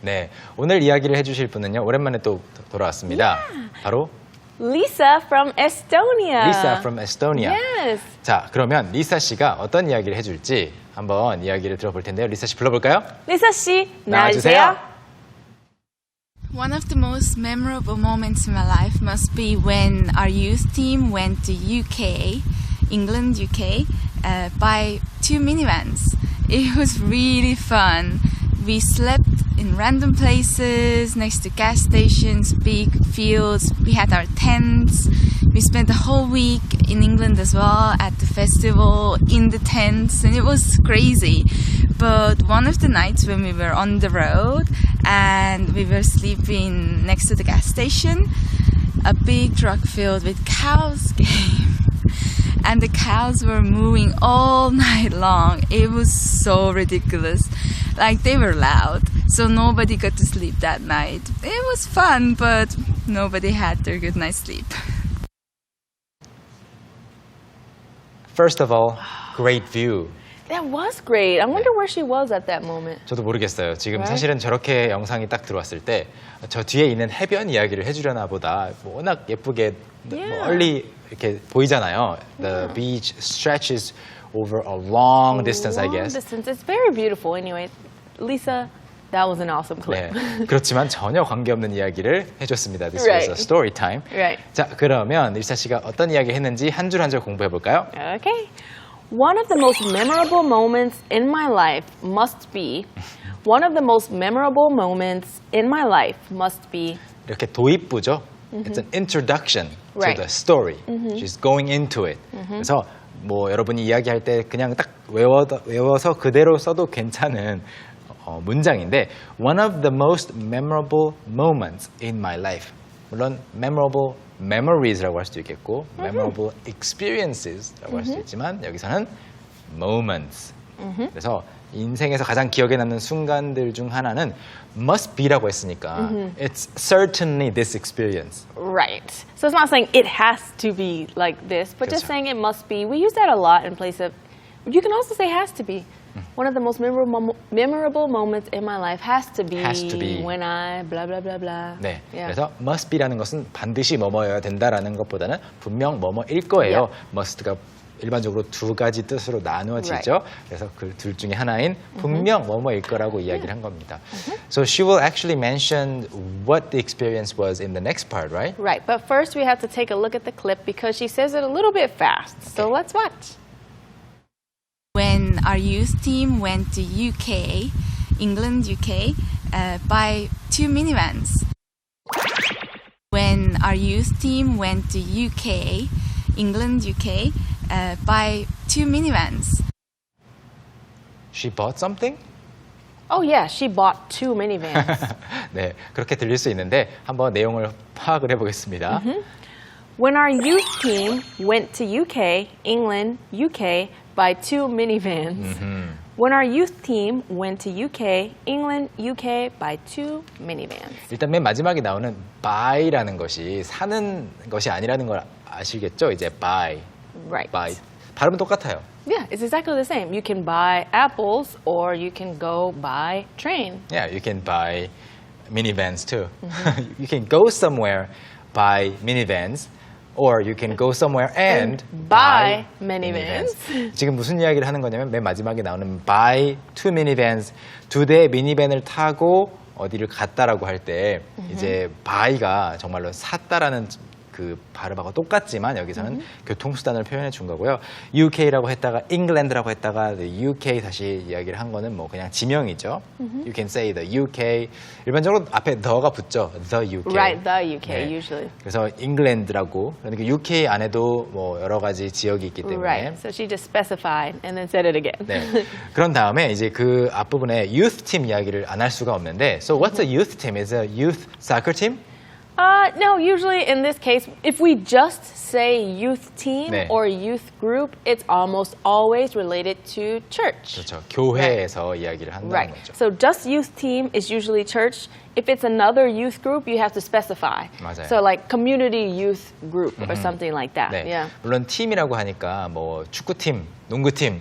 네, 오늘 이야기를 해주실 분은요, 오랜만에 또 돌아왔습니다. 바로 Lisa from Estonia. Lisa from Estonia. Yes. 자, 그러면 리사 씨가 어떤 이야기를 해줄지 한번 이야기를 들어볼 텐데요. 리사 씨 불러볼까요? 리사 씨, 나와주세요. 나와주세요. One of the most memorable moments in my life must be when our youth team went to UK, England, UK, by 2 minivans. It was really fun. We slept in random places, next to gas stations, big fields. We had our tents. We spent the whole week in England as well at the festival, in the tents, and it was crazy. But one of the nights when we were on the road and we were sleeping next to the gas station, a big truck filled with cows came. And the cows were moving all night long. It was so ridiculous. Like, they were loud, so nobody got to sleep that night. It was fun, but nobody had their good night's sleep. First of all, great view. That was great. I wonder where she was at that moment. 저도 모르겠어요. 지금 Right? 사실은 저렇게 영상이 딱 들어왔을 때 저 뒤에 있는 해변 이야기를 해주려나 보다 워낙 예쁘게 멀리 이렇게 보이잖아요. The beach stretches over a long distance, I guess. Distance. It's very beautiful. Anyway, Lisa, that was an awesome clip. 네, 그렇지만 전혀 관계없는 이야기를 해줬습니다. This was a story time. Right. 자, 그러면 리사 씨가 어떤 이야기 했는지 한 줄 한 줄 공부해 볼까요? Okay. One of the most memorable moments in my life must be. One of the most memorable moments in my life must be. 이렇게 도입부죠. It's an introduction Right. to the story. She's going into it. 그래서 뭐 여러분이 이야기할 때 그냥 딱 외워서 그대로 써도 괜찮은 문장인데 One of the most memorable moments in my life. 물론 memorable memories라고 할 수도 있겠고 memorable experiences라고 할 수도 있지만 여기서는 moments. 그래서 인생에서 가장 기억에 남는 순간들 중 하나는 must be라고 했으니까 it's certainly this experience. Right. So it's not saying it has to be like this, but just 그렇죠. saying it must be. We use that a lot in place of. You can also say has to be. One of the most memorable moments in my life has to be when I blah blah blah blah. 네. Yeah. 그래서 must be라는 것은 반드시 뭐뭐여야 된다라는 것보다는 분명 뭐뭐일 거예요. must가 일반적으로 두 가지 뜻으로 나누어지죠. 그래서 그 둘 중에 하나인 분명 뭐뭐일 거라고 이야기를 한 겁니다. So she will actually mention what the experience was in the next part, right? Right. But first we have to take a look at the clip because she says it a little bit fast. So let's watch. When our youth team went to UK, England, UK, by 2 minivans. When our youth team went to UK, England, UK, by 2 minivans. She bought something? Oh yeah, she bought 2 minivans. 네, 그렇게 들릴 수 있는데 한번 내용을 파악을 해보겠습니다. When our youth team went to UK, England, UK by 2 minivans. When our youth team went to UK, England, UK by 2 minivans. 일단 맨 마지막에 나오는 buy라는 것이 사는 것이 아니라는 걸 아시겠죠? 이제 buy. Right. buy. 발음은 똑같아요. Yeah, it's exactly the same. You can buy apples or you can go buy train. Yeah, you can buy minivans too. You can go somewhere, buy minivans, or you can go somewhere and buy minivans. 지금 무슨 이야기를 하는 거냐면 맨 마지막에 나오는 buy 2 minivans, 2대의 미니밴을 타고 어디를 갔다라고 할 때 이제 buy가 정말로 샀다라는 그 발음하고 똑같지만 여기서는 교통수단을 표현해 준 거고요. UK라고 했다가 England라고 했다가 the UK 다시 이야기를 한 거는 뭐 그냥 지명이죠. You can say the UK. 일반적으로 앞에 the가 붙죠. The UK. Right, the UK 네. usually. 그래서 England라고 그러니까 UK 안에도 뭐 여러 가지 지역이 있기 때문에 Right. So she just specified and then said it again. 네. 그런 다음에 이제 그 앞부분에 youth team 이야기를 안 할 수가 없는데 So what's a youth team? Is a youth soccer team? No, usually in this case, if we just say youth team 네. or youth group, it's almost always related to church. 그렇죠. 교회에서 이야기를 한다는 Right. 거죠. So just youth team is usually church. If it's another youth group, you have to specify. 맞아요. So like community youth group or something like that. 네. Yeah. 물론 팀이라고 하니까 뭐 축구팀, 농구팀,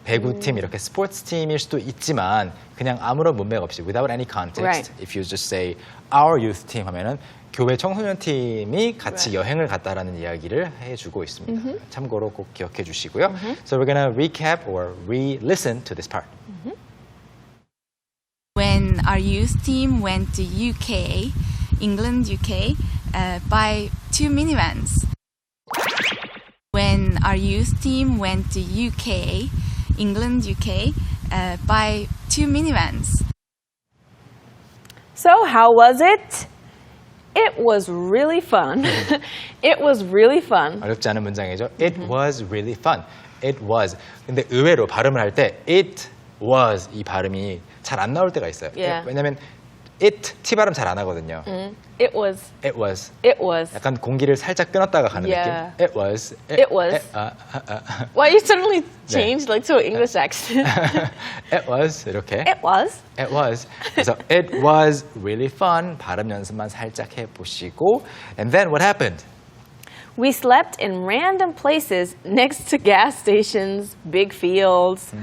배구팀 이렇게 스포츠 팀일 수도 있지만 그냥 아무런 문맥 없이 without any context. Right. If you just say our youth team 하면은 교회 청소년 팀이 같이 여행을 갔다라는 이야기를 해주고 있습니다. 참고로 꼭 기억해 주시고요. So we're gonna recap or re-listen to this part. When our youth team went to UK, England, UK, by 2 minivans. When our youth team went to UK, England, UK, by 2 minivans. So, how was it? It was really fun. It was really fun. 어렵지 않은 문장이죠. It was really fun. It was. 근데 의외로 발음을 할 때 it was 이 발음이 잘 안 나올 때가 있어요. Yeah. 왜냐면 it T 발음 잘 안 하거든요. It was. It was. It was. 약간 공기를 살짝 끊었다가 가는 Yeah. 느낌. It was. It was. Why you suddenly changed like to an English accent? It was 이렇게. It was. It was. 그래서 it was really fun. 발음 연습만 살짝 해보시고. And then what happened? We slept in random places next to gas stations, big fields.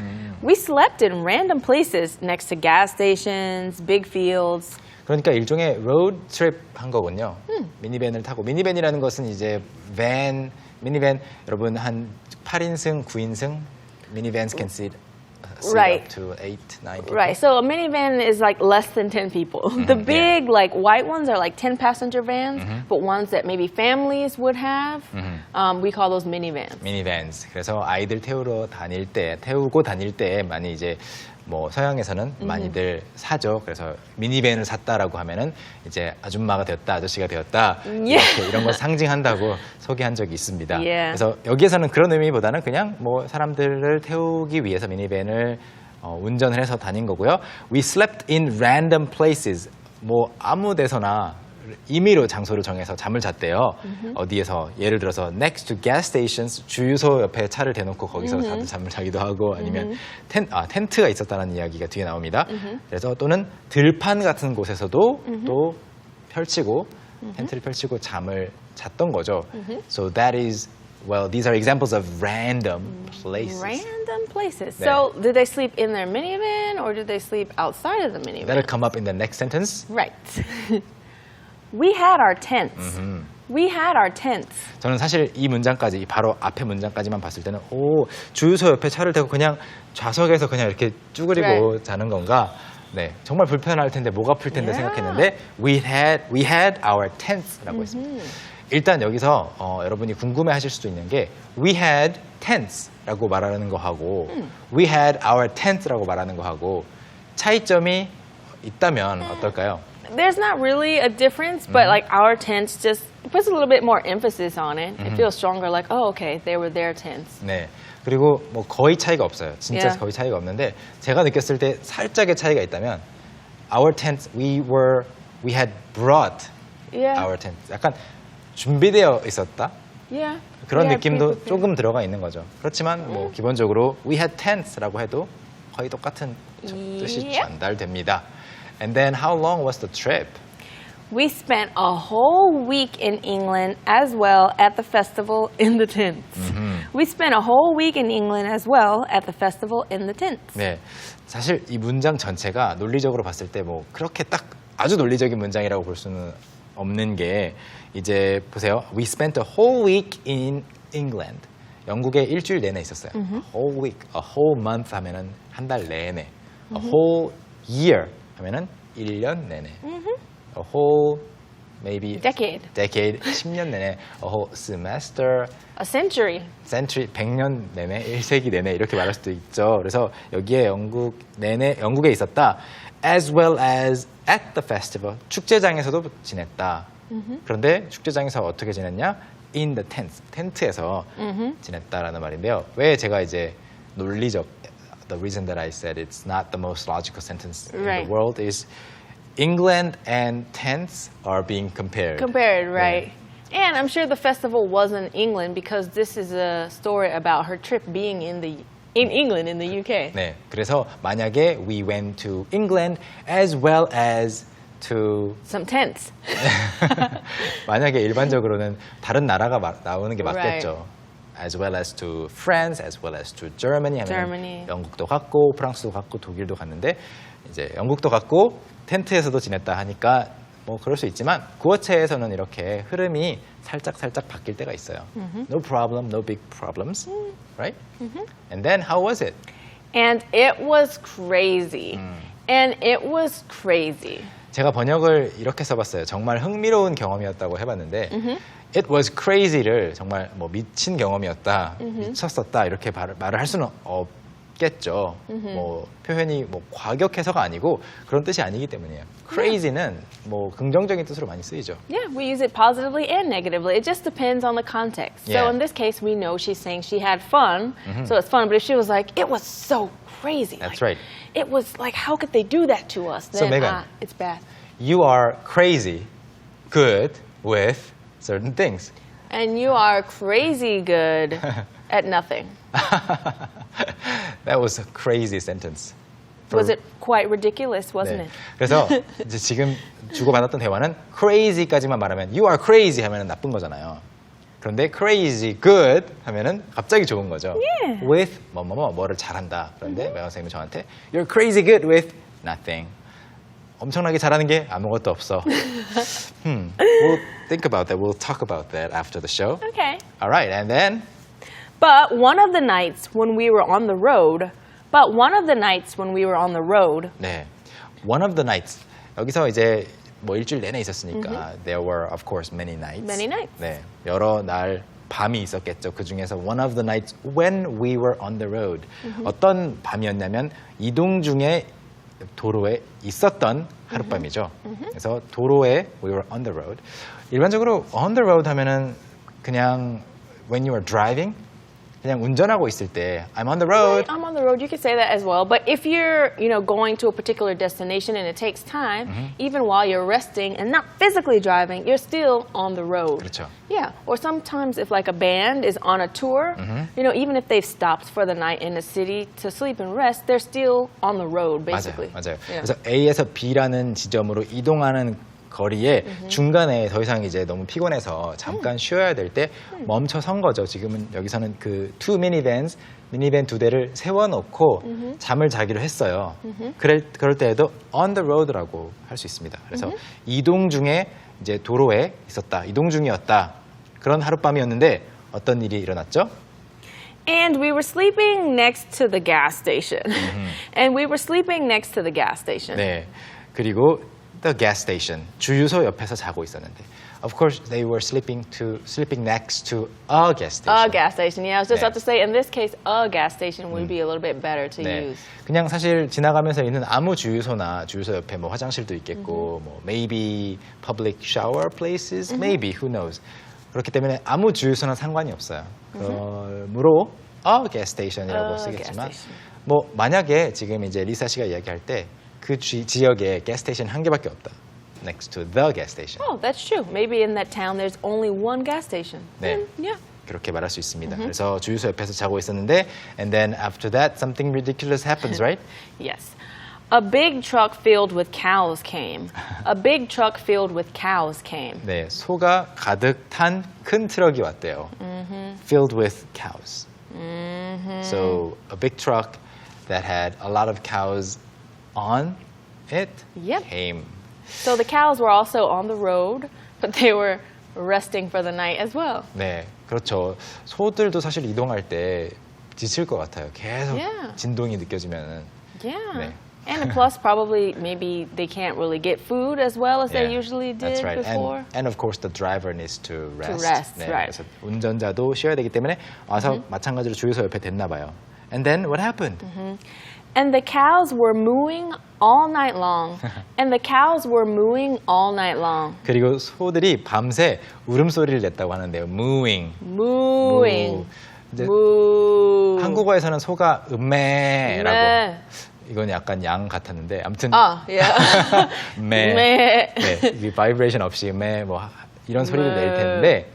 We slept in random places next to gas stations, big fields. 그러니까 일종의 road trip 한 거군요. 미니밴을 타고. 미니밴이라는 것은 이제 미니밴 여러분 한 8인승, 9인승 minivans can seat Right. up to 8, 9 people. Right, so a minivan is like less than 10 people. The big, like white ones are like 10 passenger vans, but ones that maybe families would have, we call those minivans. minivans. 그래서 아이들 태우고 다닐 때 많이 이제 뭐 서양에서는 많이들 사죠. 그래서 미니밴을 샀다라고 하면은 이제 아줌마가 되었다, 아저씨가 되었다 이렇게 이런 걸 상징한다고 소개한 적이 있습니다. Yeah. 그래서 여기에서는 그런 의미보다는 그냥 뭐 사람들을 태우기 위해서 미니밴을 운전을 해서 다닌 거고요. We slept in random places. 뭐 아무 데서나 임의로 장소를 정해서 잠을 잤대요. 어디에서 예를 들어서 next to gas stations 주유소 옆에 차를 대놓고 거기서 다들 잠을 자기도 하고 아니면 텐트가 있었다는 이야기가 뒤에 나옵니다. 그래서 또는 들판 같은 곳에서도 또 펼치고 텐트를 펼치고 잠을 잤던 거죠. So that is well, these are examples of random places. Random places. 네. So, did they sleep in their minivan or did they sleep outside of the minivan? That'll come up in the next sentence. Right. We had our tents. We had our tents. 저는 사실 이 문장까지 바로 앞에 문장까지만 봤을 때는 주유소 옆에 차를 대고 그냥 좌석에서 그냥 이렇게 쭈그리고 Right. 자는 건가? 네, 정말 불편할 텐데 목 아플 텐데 Yeah. 생각했는데 we had our tents라고 했습니다. 일단 여기서 여러분이 궁금해하실 수도 있는 게 we had tents라고 말하는 거하고 we had our tents라고 말하는 거하고 차이점이 있다면 어떨까요? There's not really a difference, but like our tents just puts a little bit more emphasis on it. It feels stronger, like, oh, okay, they were their tents. 네. 그리고 뭐 거의 차이가 없어요. 진짜 Yeah. 거의 차이가 없는데 제가 느꼈을 때 살짝의 차이가 있다면 our tents we had brought Yeah. our tents. 약간 준비되어 있었다. Yeah. 그런 Yeah, 느낌도 prepared. 조금 들어가 있는 거죠. 그렇지만 뭐 기본적으로 we had tents라고 해도 거의 똑같은 뜻이 Yep. 전달됩니다. And then how long was the trip? We spent a whole week in England as well at the festival in the tents. We spent a whole week in England as well at the festival in the tents. 네, 사실 이 문장 전체가 논리적으로 봤을 때 뭐 그렇게 딱 아주 논리적인 문장이라고 볼 수는 없는 게 이제 보세요. We spent a whole week in England. 영국에 일주일 내내 있었어요. A whole week, a whole month 하면은 한 달 내내. A whole year 하면은 1년 내내. A whole maybe Decade. 10년 내내. A whole semester. A century. century 100년 내내, 1세기 내내 이렇게 말할 수도 있죠. 그래서 여기에 영국에 있었다. As well as at the festival. 축제장에서도 지냈다. 그런데 축제장에서 어떻게 지냈냐? In the tent. 텐트에서 지냈다라는 말인데요. 왜 제가 이제 논리적 the reason that I said it's not the most logical sentence in Right. the world is England and tents are being compared. Compared, right. And I'm sure the festival wasn't England because this is a story about her trip being in England, in the UK. 네, 그래서 만약에 we went to England as well as to Some tents. 만약에 일반적으로는 다른 나라가 나오는 게 맞겠죠. Right. as well as to France, as well as to Germany. Germany. 영국도 갔고 프랑스도 갔고 독일도 갔는데 이제 영국도 갔고 텐트에서도 지냈다 하니까 뭐 그럴 수 있지만 구어체에서는 이렇게 흐름이 살짝 바뀔 때가 있어요. No problem, no big problems, right? And then how was it? And it was crazy. And it was crazy. 제가 번역을 이렇게 써봤어요. 정말 흥미로운 경험이었다고 해봤는데 It was crazy를 정말 뭐 미친 경험이었다, 미쳤었다 이렇게 말을 할 수는 없겠죠. 뭐 표현이 뭐 과격해서가 아니고 그런 뜻이 아니기 때문이에요. Crazy는 뭐 긍정적인 뜻으로 많이 쓰이죠. Yeah, we use it positively and negatively. It just depends on the context. Yeah. So in this case, we know she's saying she had fun, so it's fun. But if she was like, it was so crazy. That's like, right. It was like, how could they do that to us? So, Then, Megan. it's bad. You are crazy good with certain things. And you are crazy good at nothing. That was a crazy sentence. Was it quite ridiculous, wasn't it? 그래서 이제 지금 주고받았던 대화는 crazy까지만 말하면 you are crazy 하면 나쁜 거잖아요. 그런데 crazy good 하면은 갑자기 좋은 거죠. Yeah. With 뭐를 잘한다. 그런데 매화 선생님이 저한테 you're crazy good with nothing. 엄청나게 잘하는 게 아무것도 없어. We'll think about that. We'll talk about that after the show. Okay. All right, and then But one of the nights when we were on the road, 네, one of the nights. 여기서 이제 뭐 일주일 내내 있었으니까 there were of course many nights. Many nights. 네, 여러 날 밤이 있었겠죠. 그 중에서 one of the nights when we were on the road. 어떤 밤이었냐면 이동 중에 도로에 있었던 하룻밤이죠. 그래서 도로에 we were on the road. 일반적으로 on the road 하면은 그냥 when you are driving 그냥 운전하고 있을 때 I'm on the road. I'm on the road. You could say that as well. But if you're, going to a particular destination and it takes time, even while you're resting and not physically driving, you're still on the road. 그렇죠. Yeah. Or sometimes if like a band is on a tour, even if they've stopped for the night in a city to sleep and rest, they're still on the road, basically. 맞아요. Yeah. 그래서 A에서 B라는 지점으로 이동하는 거리에 중간에 더 이상 이제 너무 피곤해서 잠깐 쉬어야 될 때 멈춰 선 거죠. 지금은 여기서는 그 two minivans, 미니밴 두 대를 세워놓고 잠을 자기로 했어요. 그럴 때에도 on the road라고 할 수 있습니다. 그래서 이동 중에 이제 도로에 있었다, 이동 중이었다. 그런 하룻밤이었는데 어떤 일이 일어났죠? And we were sleeping next to the gas station. And we were sleeping next to the gas station. 네, 그리고 the gas station, 주유소 옆에서 자고 있었는데 of course they were sleeping next to a gas station. A gas station, yeah. I was just 네. about to say, in this case, a gas station would be a little bit better to 네, use. 그냥 사실 지나가면서 있는 아무 주유소나 주유소 옆에 뭐 화장실도 있겠고 뭐 maybe public shower places, maybe who knows. 그렇기 때문에 아무 주유소나 상관이 없어요. 그러므로 a gas station이라고 A 쓰겠지만 gas station. 뭐 만약에 지금 이제 리사 씨가 이야기할 때 그 지역에 gas station 한 개밖에 없다. Next to the gas station. Oh, that's true. Maybe in that town there's only one gas station. 네. Then, yeah. 그렇게 말할 수 있습니다. 그래서 주유소 옆에서 자고 있었는데 and then after that something ridiculous happens, right? Yes. A big truck filled with cows came. A big truck filled with cows came. 네, 소가 가득 탄 큰 트럭이 왔대요. Filled with cows. So a big truck that had a lot of cows on it Yep. came. So the cows were also on the road, but they were resting for the night as well. 네, 그렇죠. 소들도 사실 이동할 때 지칠 것 같아요. 계속 Yeah. 진동이 느껴지면은. Yeah. 네. And plus, probably, maybe they can't really get food as well as they usually did That's right. before. And of course the driver needs to rest. rest, 네, right. 그래서 운전자도 쉬어야 되기 때문에 와서 마찬가지로 주유소 옆에 댔나 봐요. And then what happened? And the cows were mooing all night long. And the cows were mooing all night long. 그리고 소들이 밤새 울음소리를 냈다고 하는데요. mooing. Mooing. 이제 Moo. 한국어에서는 소가 음매라고. 네. 이건 약간 양 같았는데 아무튼 Ah, yeah. 매. 매. 네, 이게 바이브레이션 없이 매 뭐 이런 소리를 낼 매. 텐데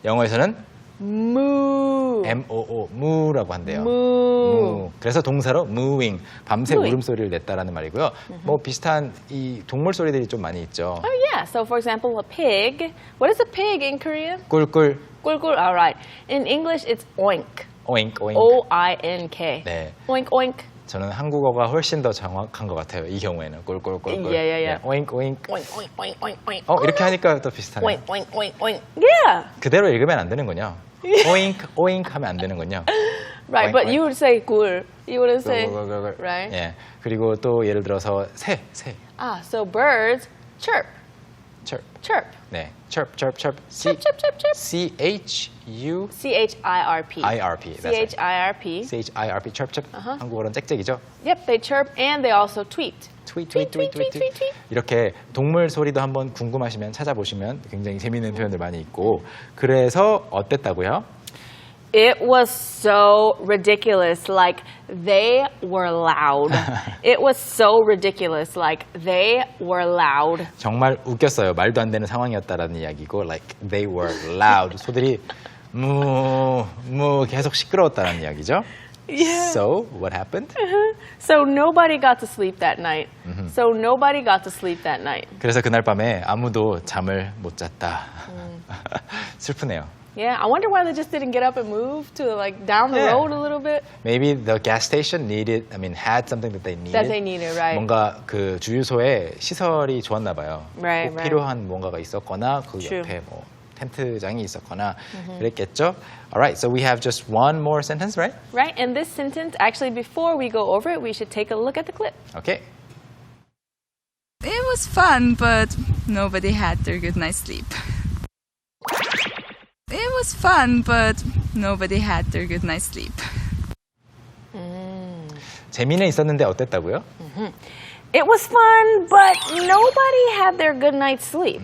영어에서는 Moo. M-O-O, moo라고 한대요. Moo. 그래서 동사로 mooing, 밤새 mooing. 울음소리를 냈다라는 말이고요. 뭐 비슷한 이 동물 소리들이 좀 많이 있죠. Oh, yeah. So, for example, a pig. What is a pig in Korean? 꿀꿀. 꿀꿀. All right. In English, it's oink. oink, oink. O-I-N-K. 네. Oink, oink. 저는 한국어가 훨씬 더 정확한 것 같아요. 이 경우에는 꿀꿀꿀꿀. Yeah. oink, oink. Oink, oink, oink, oink, oink. 이렇게 하니까 또 비슷하네요. Oink, oink, oink, oink. Yeah. 그대로 읽으면 안 되는군요. oink, oink 하면 안 되는군요. Right, Oink, but oink. you would say 꿀. You wouldn't say, 꿀꿀꿀꿀. right? 예. 그리고 또 예를 들어서 새. So birds chirp, chirp. chirp. 네. chirp. Chirp, chirp, chirp, chirp. C-H-U C-H-I-R-P. I-R-P. That's right. C-H-I-R-P. C-H-I-R-P. chirp. 한국어로는 짹짹이죠. Yep, they chirp and they also tweet. tweet. tweet. 이렇게 동물 소리도 한번 궁금하시면 찾아보시면 굉장히 재미있는 표현들 많이 있고 그래서 어땠다고요? It was so ridiculous, like they were loud. It was so ridiculous, like they were loud. 정말 웃겼어요. 말도 안 되는 상황이었다라는 이야기고 like they were loud. 소들이 무 계속 시끄러웠다는 이야기죠. Yeah. So, what happened? So nobody got to sleep that night. So nobody got to sleep that night. 그래서 그날 밤에 아무도 잠을 못 잤다. 슬프네요. Yeah, I wonder why they just didn't get up and move to like down the Yeah. road a little bit. Maybe the gas station had something that they needed. That they needed, right? 뭔가 그 주유소에 시설이 좋았나 봐요. Right, 꼭 right. 필요한 뭔가가 있었거나 그 True. 옆에 뭐 텐트장이 있었거나 그랬겠죠. Alright, so we have just one more sentence, right? Right, and this sentence, actually before we go over it, we should take a look at the clip. Okay. It was fun, but nobody had their good night's sleep. It was fun, but nobody had their good night's sleep. 재미는 있었는데 어땠다고요? It was fun, but nobody had their good night's sleep.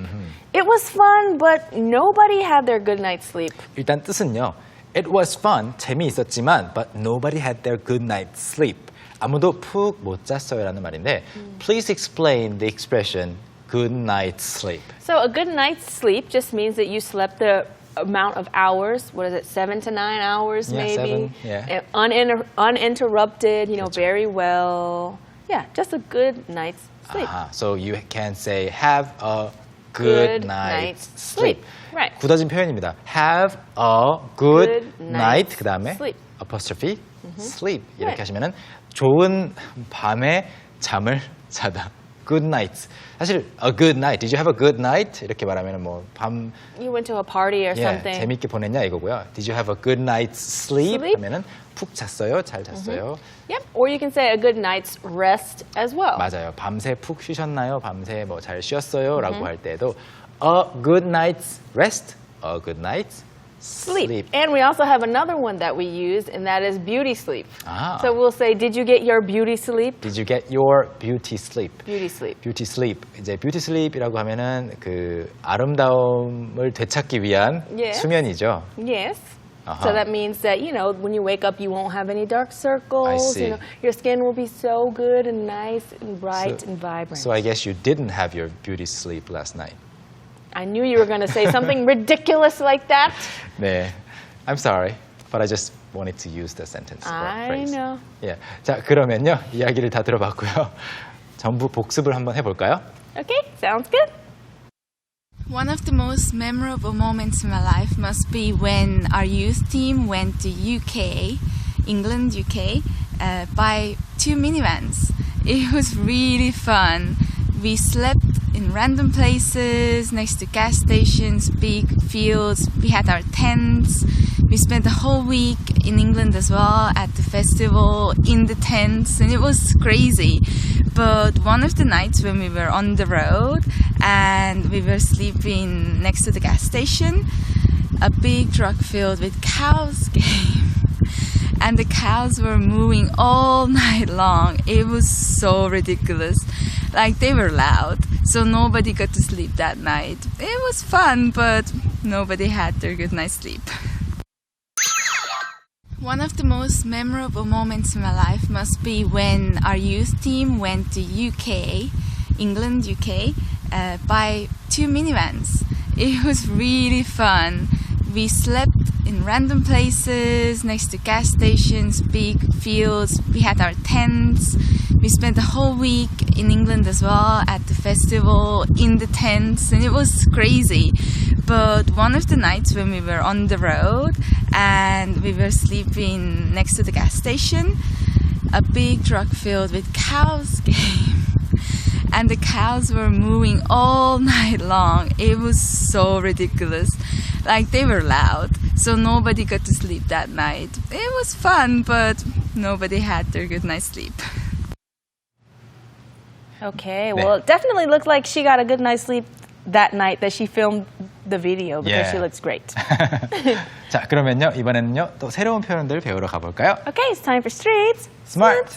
It was fun, but nobody had their good night's sleep. 일단 뜻은요. It was fun, 재미있었지만 but nobody had their good night's sleep. 아무도 푹 못 잤어요라는 말인데 Please explain the expression good night's sleep. So a good night's sleep just means that you slept the amount of hours. What is it? 7 to 9 hours, Yeah, maybe. 7, yeah. And uninterrupted. Very well. Yeah, just a good night's sleep. So you can say have a good night's sleep. Right. 굳어진 표현입니다. Have a good Good night night's 그다음에 sleep. apostrophe sleep 이렇게 Right. 하시면은 좋은 밤에 잠을 자다. Good night. 사실 a good night. Did you have a good night? 이렇게 말하면은 뭐 밤 You went to a party or something. 재밌게 보냈냐 이거고요. Did you have a good night's sleep? Sleep? 하면은 푹 잤어요? 잘 잤어요? Yep. Or you can say a good night's rest as well. 맞아요. 밤새 푹 쉬셨나요? 밤새 뭐 잘 쉬었어요? 라고 할 때도 a good night's rest, a good night's sleep. And we also have another one that we used, and that is beauty sleep. 아. So we'll say, did you get your beauty sleep? Did you get your beauty sleep? Beauty sleep. beauty sleep. 이제 beauty sleep이라고 하면은 그 아름다움을 되찾기 위한 Yes. 수면이죠. Yes. Uh-huh. So that means that, when you wake up, you won't have any dark circles. I see. Your skin will be so good and nice and bright and vibrant. So I guess you didn't have your beauty sleep last night. I knew you were going to say something ridiculous like that. 네, I'm sorry, but I just wanted to use the sentence. or I phrase. know. 예, 자 그러면요 이야기를 다 들어봤고요. 전부 복습을 한번 해볼까요? Okay, sounds good. One of the most memorable moments in my life must be when our youth team went to England, UK, by 2 minivans. It was really fun. We slept in random places, next to gas stations, big fields. We had our tents. We spent the whole week in England as well at the festival in the tents, and it was crazy. But one of the nights when we were on the road and we were sleeping next to the gas station, a big truck filled with cows came. And the cows were moving all night long. It was so ridiculous. Like, they were loud, so nobody got to sleep that night. It was fun, but nobody had their good night's sleep. One of the most memorable moments in my life must be when our youth team went to England, UK, by 2 minivans. It was really fun. We slept in random places, next to gas stations, big fields. We had our tents. We spent the whole week in England as well at the festival in the tents, and it was crazy. But one of the nights when we were on the road and we were sleeping next to the gas station, a big truck filled with cows came. And the cows were moving all night long. It was so ridiculous. Like, they were loud, so nobody got to sleep that night. It was fun, but nobody had their good night's sleep. Okay, well, it definitely looked like she got a good night's sleep that night that she filmed the video because she looks great. 자, 그러면요, 이번에는요, 또 새로운 표현들 배우러 가볼까요? Okay, it's time for Streets Smart.